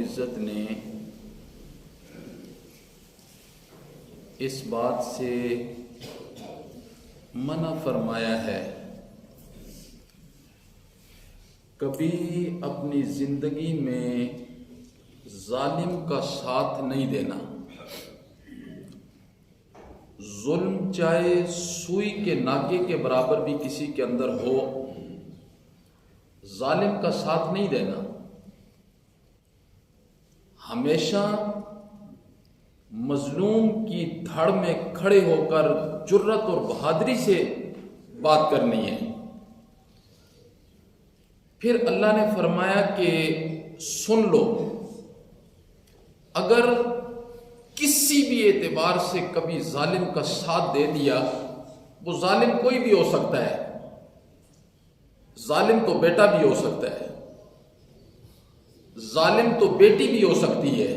العزت نے اس بات سے منع فرمایا ہے کبھی اپنی زندگی میں ظالم کا ساتھ نہیں دینا۔ ظلم چاہے سوئی کے ناکے کے برابر بھی کسی کے اندر ہو، ظالم کا ساتھ نہیں دینا۔ ہمیشہ مظلوم کی دھڑ میں کھڑے ہو کر جرأت اور بہادری سے بات کرنی ہے۔ پھر اللہ نے فرمایا کہ سن لو، اگر کسی بھی اعتبار سے کبھی ظالم کا ساتھ دے دیا، وہ ظالم کوئی بھی ہو سکتا ہے، ظالم تو بیٹا بھی ہو سکتا ہے، ظالم تو بیٹی بھی ہو سکتی ہے۔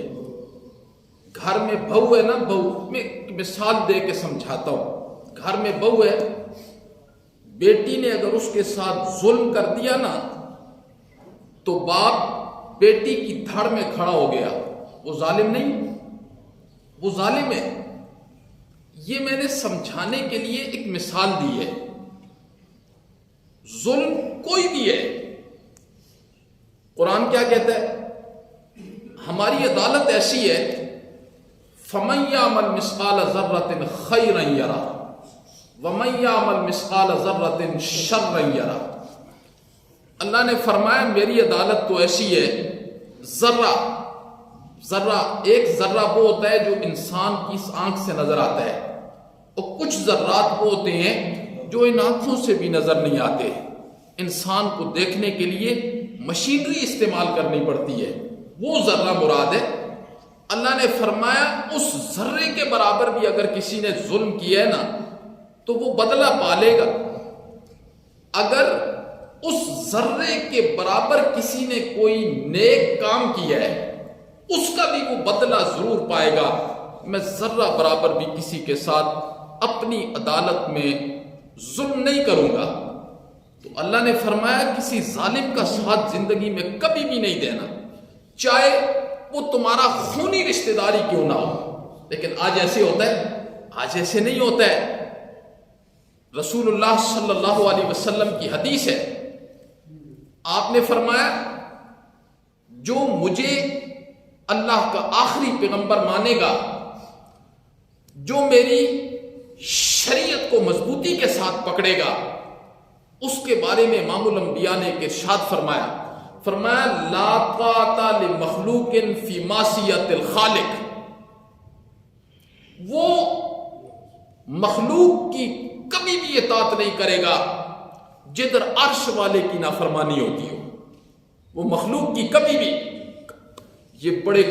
گھر میں بہو ہے نا، بہو میں مثال دے کے سمجھاتا ہوں، گھر میں بہو ہے، بیٹی نے اگر اس کے ساتھ ظلم کر دیا نا تو باپ بیٹی کی دھڑ میں کھڑا ہو گیا، وہ ظالم نہیں، وہ ظالم ہے۔ یہ میں نے سمجھانے کے لیے ایک مثال دی ہے۔ ظلم کوئی بھی ہے، قرآن کیا کہتا ہے؟ ہماری عدالت ایسی ہے، فَمَن يَعْمَلْ مِثْقَالَ ذَرَّةٍ خَيْرًا يَرَهُ وَمَن يَعْمَلْ مِثْقَالَ ذَرَّةٍ شَرًّا يَرَهُ۔ اللہ نے فرمایا میری عدالت تو ایسی ہے، ذرہ ایک ذرہ وہ ہوتا ہے جو انسان کی اس آنکھ سے نظر آتا ہے، اور کچھ ذرات وہ ہوتے ہیں جو ان آنکھوں سے بھی نظر نہیں آتے، انسان کو دیکھنے کے لیے مشینری استعمال کرنی پڑتی ہے، وہ ذرہ مراد ہے۔ اللہ نے فرمایا اس ذرے کے برابر بھی اگر کسی نے ظلم کیا ہے نا تو وہ بدلہ پالے گا۔ اگر اس ذرے کے برابر کسی نے کوئی نیک کام کیا ہے اس کا بھی وہ بدلہ ضرور پائے گا۔ میں ذرہ برابر بھی کسی کے ساتھ اپنی عدالت میں ظلم نہیں کروں گا۔ تو اللہ نے فرمایا کسی ظالم کا ساتھ زندگی میں کبھی بھی نہیں دینا، چاہے وہ تمہارا خونی رشتہ داری کیوں نہ ہو۔ لیکن آج ایسے ہوتا ہے؟ آج ایسے نہیں ہوتا ہے۔ رسول اللہ صلی اللہ علیہ وسلم کی حدیث ہے، آپ نے فرمایا جو مجھے اللہ کا آخری پیغمبر مانے گا، جو میری شریعت کو مضبوطی کے ساتھ پکڑے گا، اس کے بارے میں امام الانبیاء نے ایک ارشاد فرمایا لا طاعۃ لمخلوق فی معصیۃ الخالق۔ وہ مخلوق کی کبھی بھی اطاعت نہیں کرے گا جدھر عرش والے کی نافرمانی ہوتی ہو، وہ مخلوق کی کبھی بھی۔ یہ بڑے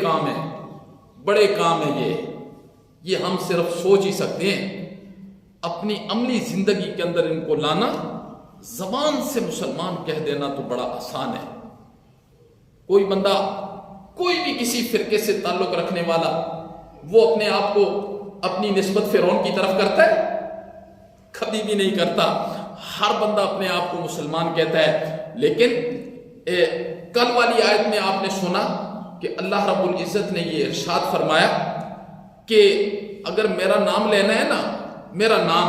کام ہیں یہ ہم صرف سوچ ہی سکتے ہیں، اپنی عملی زندگی کے اندر ان کو لانا۔ زبان سے مسلمان کہہ دینا تو بڑا آسان ہے۔ کوئی بندہ کوئی بھی کسی فرقے سے تعلق رکھنے والا وہ اپنے آپ کو اپنی نسبت فرعون کی طرف کرتا ہے؟ کبھی بھی نہیں کرتا۔ ہر بندہ اپنے آپ کو مسلمان کہتا ہے۔ لیکن کل والی آیت میں آپ نے سنا کہ اللہ رب العزت نے یہ ارشاد فرمایا کہ اگر میرا نام لینا ہے نا، میرا نام،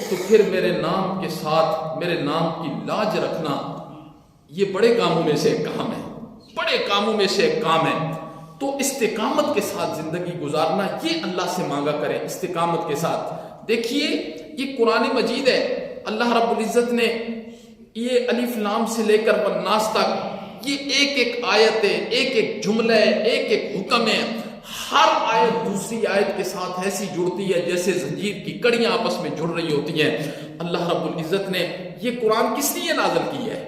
تو پھر میرے نام کے ساتھ میرے نام کی لاج رکھنا۔ یہ بڑے کاموں میں سے ایک کام ہے۔ تو استقامت کے ساتھ زندگی گزارنا، یہ اللہ سے مانگا کریں استقامت کے ساتھ۔ دیکھیے یہ قرآن مجید ہے، اللہ رب العزت نے یہ الف لام سے لے کر والناس تک یہ ایک آیت ہے، ایک جملہ ہے، ایک حکم ہے۔ ہر آیت دوسری آیت کے ساتھ ایسی جڑتی ہے جیسے زنجیر کی کڑیاں آپس میں جڑ رہی ہوتی ہیں۔ اللہ رب العزت نے یہ قرآن کس لیے نازل کی ہے؟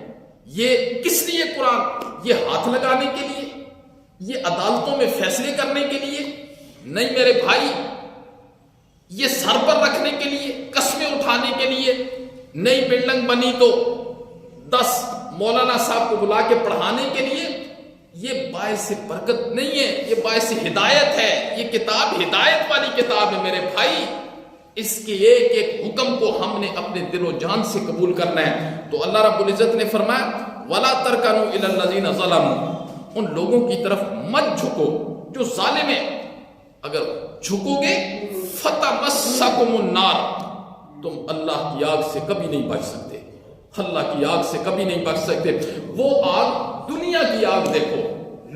یہ کس لیے قرآن؟ یہ ہاتھ لگانے کے لیے؟ یہ عدالتوں میں فیصلے کرنے کے لیے نہیں میرے بھائی، یہ سر پر رکھنے کے لیے، قسمیں اٹھانے کے لیے نہیں، بلڈنگ بنی تو 10 مولانا صاحب کو بلا کے پڑھانے کے لیے۔ یہ باعث برکت نہیں ہے، یہ باعث ہدایت ہے۔ یہ کتاب ہدایت والی کتاب ہے میرے بھائی، اس کے ایک حکم کو ہم نے اپنے دل و جان سے قبول کرنا ہے۔ تو اللہ رب العزت نے فرمایا وَلَا تَرْكَنُوا إِلَى الَّذِينَ ظَلَمُوا، ان لوگوں کی طرف مت جھکو جو ظالم ہیں. اگر جھکو گے فتمسکم النار، تم اللہ کی آگ سے کبھی نہیں بچ سکتے، اللہ کی آگ سے کبھی نہیں بچ سکتے. وہ آگ دنیا کی آگ دیکھو،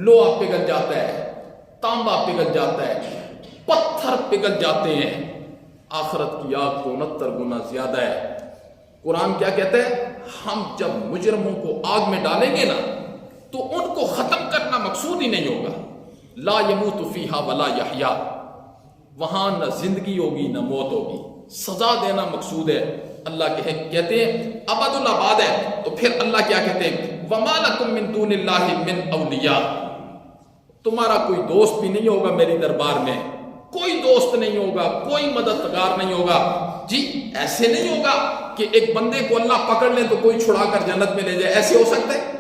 لوہا پگھل جاتا ہے، تانبا پگھل جاتا ہے، پتھر پگھل جاتے ہیں. آخرت کی آگ تو 69 گنا زیادہ ہے. قرآن کیا کہتا ہے؟ ہم جب مجرموں کو آگ میں ڈالیں گے نا تو ان کو ختم کرنا مقصود ہی نہیں ہوگا. لا یموت فیہا ولا یحیا، وہاں نہ زندگی ہوگی نہ موت ہوگی، سزا دینا مقصود ہے. اللہ کہتے ہیں ابد الاباد ہے. تو پھر اللہ کیا کہتے ہیں؟ وما لکم من دون اللہ من اولیاء، تمہارا کوئی دوست بھی نہیں ہوگا میری دربار میں، کوئی دوست نہیں ہوگا، کوئی مددگار نہیں ہوگا. جی ایسے نہیں ہوگا کہ ایک بندے کو اللہ پکڑ لے تو کوئی چھڑا کر جنت میں لے جائے، ایسے ہو سکتا ہے؟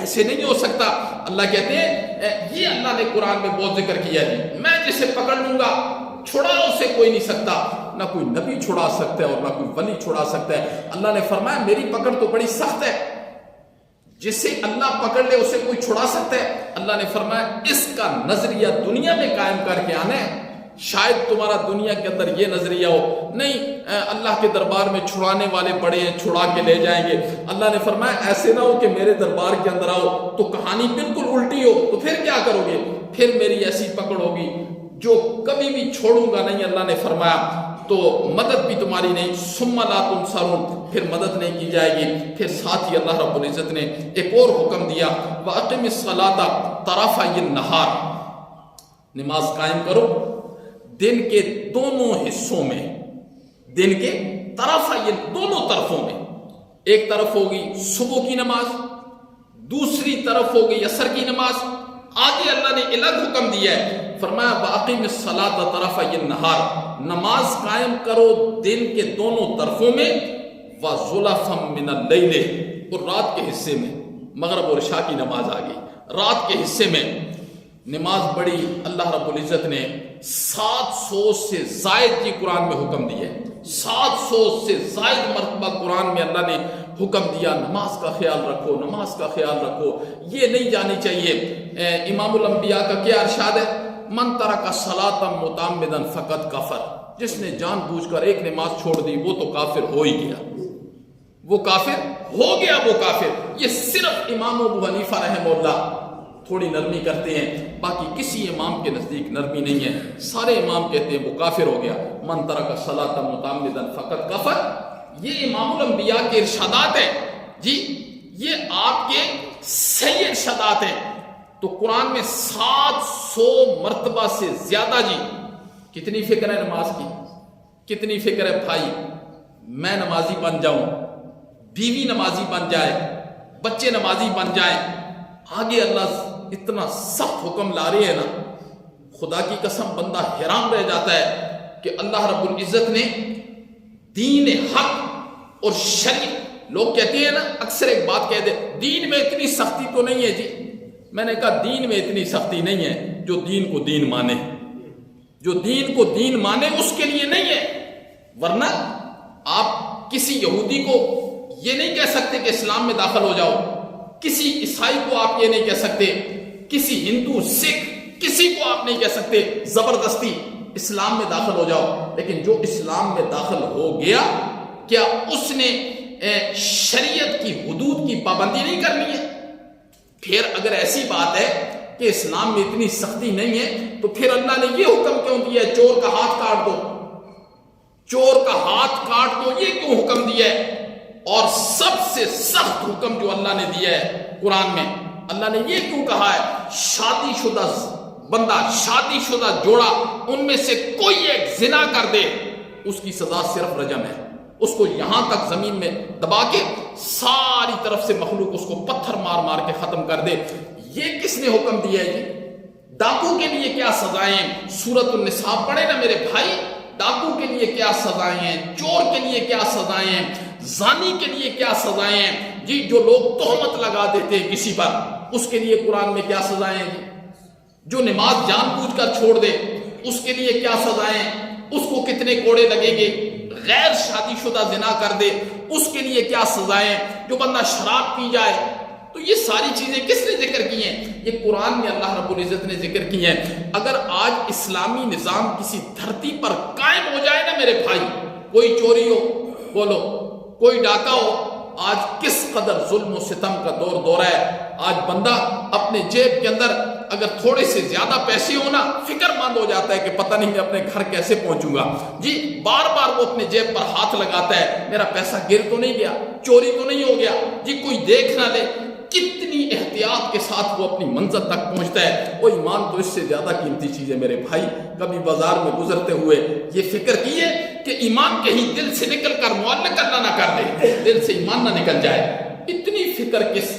ایسے نہیں ہو سکتا. اللہ کہتے ہیں یہ اللہ نے قرآن میں بہت ذکر کیا ہے، میں جسے پکڑ لوں گا چھڑا اسے کوئی نہیں سکتا، نہ کوئی نبی چھڑا سکتا ہے اور نہ کوئی ولی چھڑا سکتا ہے. اللہ نے فرمایا میری پکڑ تو بڑی سخت ہے، جسے اللہ پکڑ لے اسے کوئی چھڑا سکتا ہے. اللہ نے فرمایا اس کا نظریہ دنیا میں قائم کر کے آنا ہے. شاید تمہارا دنیا کے اندر یہ نظریہ ہو نہیں اللہ کے دربار میں چھڑانے والے بڑے ہیں، چھڑا کے لے جائیں گے. اللہ نے فرمایا ایسے نہ ہو کہ میرے دربار کے اندر آؤ تو کہانی بالکل الٹی ہو، تو پھر کیا کرو گے؟ پھر میری ایسی پکڑ ہوگی جو کبھی بھی چھوڑوں گا نہیں. اللہ نے فرمایا تو مدد بھی تمہاری نہیں. ثم لا تنصرون، پھر مدد نہیں کی جائے گی. پھر ساتھ ہی اللہ رب العزت نے ایک اور حکم دیا، وَأَقِمِ الصَّلَاةَ طَرَفَيِ النَّهَارِ، نماز قائم کرو دن کے دونوں حصوں میں، دن کے طرف، یہ دونوں طرفوں میں. ایک طرف ہوگی صبح کی نماز، دوسری طرف ہوگی عصر کی نماز. آگے اللہ نے الگ حکم دیا ہے، فرمایا وَأَقِمِ الصَّلَاةَ طَرَفَيِ النَّهَارِ، نماز قائم کرو دن کے دونوں طرفوں میں، وَزُلَفًا مِّنَ اللَّيْلِ، اور رات کے حصے میں. مغرب اور عشاء کی نماز آ گئی. رات کے حصے میں نماز پڑھی. اللہ رب العزت نے 700 سے زائد کی قرآن میں حکم دیا ہے. 700 سے زائد مرتبہ قرآن میں اللہ نے حکم دیا نماز کا خیال رکھو، نماز کا خیال رکھو. یہ نہیں جانی چاہیے. امام الانبیاء کا کیا ارشاد ہے؟ من ترک الصلاۃ متعمدا فقد کفر، جس نے جان بوجھ کر ایک نماز چھوڑ دی وہ تو کافر ہو ہی گیا، وہ کافر ہو گیا، وہ کافر. یہ صرف امام ابو حنیفہ رحمہ اللہ تھوڑی نرمی کرتے ہیں، باقی کسی امام کے نزدیک نرمی نہیں ہے. سارے امام کہتے ہیں وہ کافر ہو گیا. من ترک الصلاۃ متعمدا فقد کفر، یہ امام الانبیاء کے ارشادات ہیں. جی یہ آپ کے صحیح ارشادات ہیں. تو قرآن میں 700 مرتبہ سے زیادہ. جی کتنی فکر ہے نماز کی، کتنی فکر ہے بھائی میں نمازی بن جاؤں، بیوی نمازی بن جائے، بچے نمازی بن جائیں. آگے اللہ اتنا سخت حکم لا رہے ہیں نا، خدا کی قسم بندہ حیران رہ جاتا ہے کہ اللہ رب العزت نے دین حق اور شریعت، لوگ کہتے ہیں نا اکثر ایک بات کہہ دے دین میں اتنی سختی تو نہیں ہے. جی میں نے کہا دین میں اتنی سختی نہیں ہے جو دین کو دین مانے، جو دین کو دین مانے اس کے لیے نہیں ہے. ورنہ آپ کسی یہودی کو یہ نہیں کہہ سکتے کہ اسلام میں داخل ہو جاؤ، کسی عیسائی کو آپ یہ نہیں کہہ سکتے، کسی ہندو سکھ کسی کو آپ نہیں کہہ سکتے زبردستی اسلام میں داخل ہو جاؤ. لیکن جو اسلام میں داخل ہو گیا کیا اس نے شریعت کی حدود کی پابندی نہیں کرنی ہے؟ پھر اگر ایسی بات ہے کہ اسلام میں اتنی سختی نہیں ہے تو پھر اللہ نے یہ حکم کیوں دیا ہے چور کا ہاتھ کاٹ دو، چور کا ہاتھ کاٹ دو، یہ کیوں حکم دیا ہے؟ اور سب سے سخت حکم جو اللہ نے دیا ہے قرآن میں، اللہ نے یہ کیوں کہا ہے شادی شدہ بندہ، شادی شدہ جوڑا، ان میں سے کوئی ایک زنا کر دے اس کی سزا صرف رجم ہے. اس کو یہاں تک زمین میں دبا کے ساری طرف سے مخلوق اس کو پتھر مار مار کے ختم کر دے. یہ کس نے حکم دیا ہے جی؟ ڈاکو کے لیے کیا سزائیں ہیں؟ سورۃ النساء پڑھے نا میرے بھائی. ڈاکو کے لیے کیا سزائیں ہیں، چور کے لیے کیا سزائیں ہیں، زانی کے لیے کیا سزائیں ہیں. جی جو لوگ تہمت لگا دیتے ہیں کسی پر اس کے لیے قرآن میں کیا سزائیں ہیں جی. جو نماز جان بوجھ کر چھوڑ دے اس کے لیے کیا سزائیں ہیں، اس کو کتنے کوڑے لگیں گے. غیر شادی شدہ زنا کر دے اس کے لیے کیا سزائیں. جو بندہ شراب پی جائے تو یہ ساری چیزیں کس نے ذکر کی ہیں؟ یہ قرآن میں اللہ رب العزت نے ذکر کی ہیں۔ اگر آج اسلامی نظام کسی دھرتی پر قائم ہو جائے نا میرے بھائی، کوئی چوری ہو بولو، کوئی ڈاکہ ہو، آج کس قدر ظلم و ستم کا دور ہے۔ آج بندہ اپنے جیب کے اندر اگر تھوڑے سے زیادہ پیسے ہونا فکر مند ہو جاتا ہے کہ پتہ نہیں میں اپنے گھر کیسے پہنچوں گا جی، بار بار وہ اپنے جیب پر ہاتھ لگاتا ہے، میرا پیسہ گر تو نہیں گیا، چوری تو نہیں ہو گیا جی، کوئی دیکھ نہ لے۔ کتنی احتیاط کے ساتھ وہ اپنی منزل تک پہنچتا ہے۔ وہ ایمان تو اس سے زیادہ قیمتی چیز ہے میرے بھائی۔ کبھی بازار میں گزرتے ہوئے یہ فکر کیے کہ ایمان کہیں دل سے نکل کر معلق اللہ نہ کر دے، دل سے ایمان نہ نکل جائے۔ اتنی فکر کس،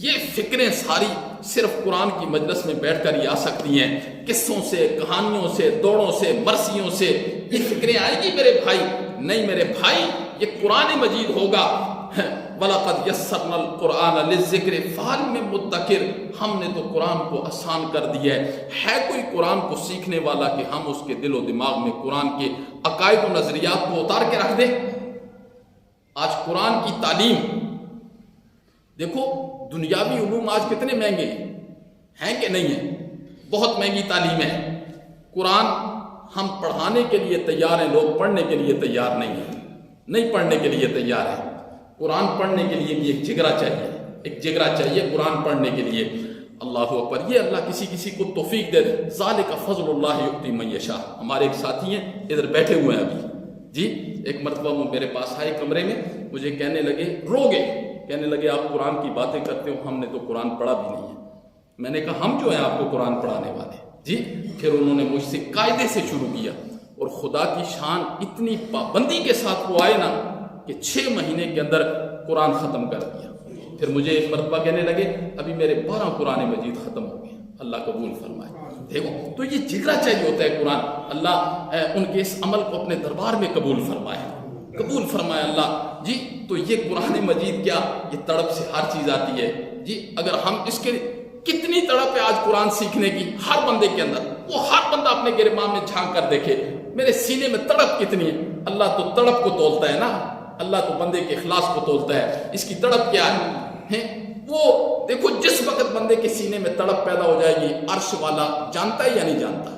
یہ فکریں ساری صرف قرآن کی مجلس میں بیٹھ کر ہی آ سکتی ہیں۔ قصوں سے، کہانیوں سے، دوڑوں سے، مرثیوں سے یہ فکریں آئیں گی میرے بھائی؟ نہیں میرے بھائی، یہ قرآن مجید ہوگا۔ وَلَقَدْ يَسَّرْنَا الْقُرْآنَ لِلذِّكْرِ فَهَلْ مِن مُدَّكِرٍ، ہم نے تو قرآن کو آسان کر دیا ہے کوئی قرآن کو سیکھنے والا کہ ہم اس کے دل و دماغ میں قرآن کے عقائد و نظریات کو اتار کے رکھ دیں؟ آج قرآن کی تعلیم دیکھو، دنیاوی علوم آج کتنے مہنگے ہیں کہ نہیں ہیں؟ بہت مہنگی تعلیم ہے۔ قرآن ہم پڑھانے کے لیے تیار ہیں، لوگ پڑھنے کے لیے تیار نہیں ہیں، نہیں پڑھنے کے لیے تیار ہیں۔ قرآن پڑھنے کے لیے بھی ایک جگرا چاہیے، ایک جگرا چاہیے قرآن پڑھنے کے لیے۔ اللہ اکبر، یہ اللہ کسی کو توفیق دے دے۔ ذالک فضل اللہ یؤتی من یشاء۔ ہمارے ایک ساتھی ہیں ادھر بیٹھے ہوئے ہیں ابھی جی، ایک مرتبہ وہ میرے پاس آئے کمرے میں، مجھے کہنے لگے، رو گئے، کہنے لگے آپ قرآن کی باتیں کرتے ہو، ہم نے تو قرآن پڑھا بھی نہیں ہے۔ میں نے کہا ہم جو ہیں آپ کو قرآن پڑھانے والے جی۔ پھر انہوں نے مجھ سے قاعدے سے شروع کیا، اور خدا کی شان اتنی پابندی کے ساتھ وہ آئے نا کہ 6 مہینے کے اندر قرآن ختم کر دیا۔ پھر مجھے ایک مرتبہ کہنے لگے ابھی میرے 12 قرآن مجید ختم ہو گئے، اللہ قبول فرمائے۔ دیکھو تو یہ جگرا چاہیے ہوتا ہے قرآن۔ اللہ ان کے اس عمل کو اپنے دربار میں قبول فرمائے، قبول فرمائے اللہ جی۔ تو یہ قرآن مجید کیا، یہ تڑپ سے ہر چیز آتی ہے جی۔ اگر ہم اس کے کتنی تڑپ ہے آج قرآن سیکھنے کی ہر بندے کے اندر، وہ ہر بندہ اپنے گرمان میں جھانک کر دیکھے میرے سینے میں تڑپ کتنی ہے۔ اللہ تو تڑپ کو تولتا ہے نا، اللہ تو بندے کے اخلاص کو تولتا ہے، اس کی تڑپ کیا ہے؟ وہ دیکھو جس وقت بندے کے سینے میں تڑپ پیدا ہو جائے گی، عرش والا جانتا ہے یا نہیں جانتا؟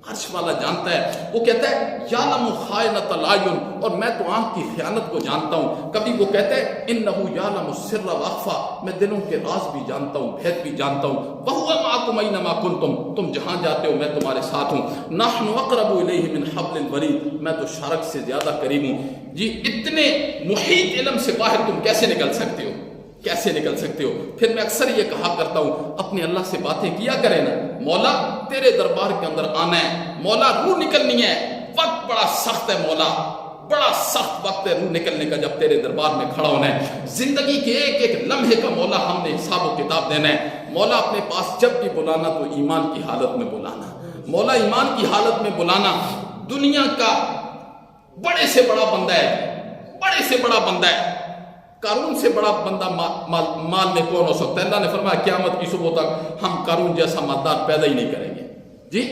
عرش والا جانتا ہے، وہ کہتا ہے یعلم خائنۃ الاعین، اور میں تو آنکھ کی خیانت کو جانتا ہوں۔ کبھی وہ کہتا ہے انہ یعلم السر واخفی، میں دلوں کے راز بھی جانتا ہوں، بھید بھی جانتا ہوں۔ وہو معکم اینما کنتم، تم جہاں جاتے ہو میں تمہارے ساتھ ہوں۔ نحن اقرب الیہ من حبل الورید، میں تو شارک سے زیادہ قریب ہوں جی۔ اتنے محیط علم سے باہر تم کیسے نکل سکتے ہو، کیسے نکل سکتے ہو؟ پھر میں اکثر یہ کہا کرتا ہوں اپنے اللہ سے باتیں کیا کریں نا، مولا تیرے دربار کے اندر آنا ہے، مولا روح نکلنی ہے، وقت بڑا سخت ہے مولا، بڑا سخت وقت ہے روح نکلنے کا جب تیرے دربار میں کھڑا ہونا ہے۔ زندگی کے ایک ایک لمحے کا مولا ہم نے حساب و کتاب دینا ہے۔ مولا اپنے پاس جب بھی بلانا تو ایمان کی حالت میں بلانا، مولا ایمان کی حالت میں بلانا۔ دنیا کا بڑے سے بڑا بندہ ہے، بڑے سے بڑا بندہ ہے، قارون سے بڑا بندہ مال میں کون ہو سکتا ہے؟ اللہ نے فرمایا قیامت کی صبح تک ہم قارون جیسا مالدار پیدا ہی نہیں کریں گے جی۔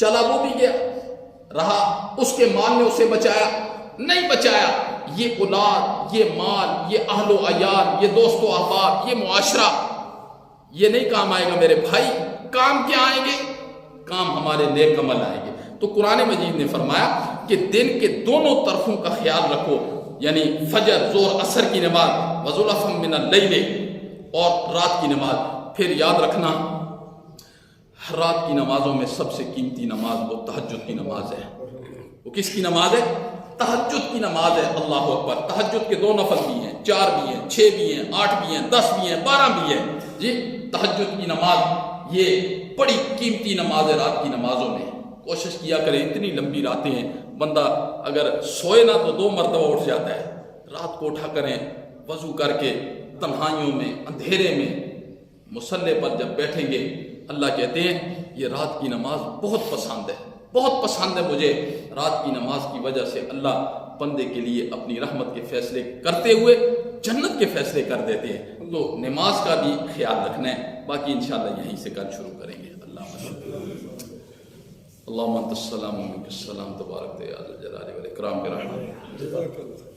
چلا وہ بھی گیا، رہا اس کے مال نے اسے بچایا نہیں بچایا؟ یہ اولاد، یہ مال، یہ اہل و عیال، یہ دوست و احباب، یہ معاشرہ، یہ نہیں کام آئے گا میرے بھائی۔ کام کیا آئیں گے؟ کام ہمارے نیک عمل آئیں گے۔ تو قرآن مجید نے فرمایا کہ دن کے دونوں طرفوں کا خیال رکھو، یعنی فجر، ظہر، عصر کی نماز، وَزُلَفًا مِّنَ اللَّيْلِ، اور رات کی نماز۔ پھر یاد رکھنا رات کی نمازوں میں سب سے قیمتی نماز وہ تہجد کی نماز ہے۔ وہ کس کی نماز ہے؟ تہجد کی نماز ہے۔ اللہ اکبر، تہجد کے 2 نفل بھی ہیں، 4 بھی ہیں، 6 بھی ہیں، 8 بھی ہیں، 10 بھی ہیں، 12 بھی ہیں جی۔ تہجد کی نماز یہ بڑی قیمتی نماز ہے۔ رات کی نمازوں میں کوشش کیا کریں، اتنی لمبی راتیں ہیں، بندہ اگر سوئے نہ تو 2 مرتبہ اٹھ جاتا ہے۔ رات کو اٹھا کریں، وضو کر کے تنہائیوں میں، اندھیرے میں مصلی پر جب بیٹھیں گے، اللہ کہتے ہیں یہ رات کی نماز بہت پسند ہے، بہت پسند ہے مجھے۔ رات کی نماز کی وجہ سے اللہ بندے کے لیے اپنی رحمت کے فیصلے کرتے ہوئے جنت کے فیصلے کر دیتے ہیں۔ تو نماز کا بھی خیال رکھنا ہے، باقی انشاءاللہ یہیں سے کل شروع کریں گے۔ اللہم انت السلام و منک السلام، تبارک یا ذا الجلال والاکرام برحمتک۔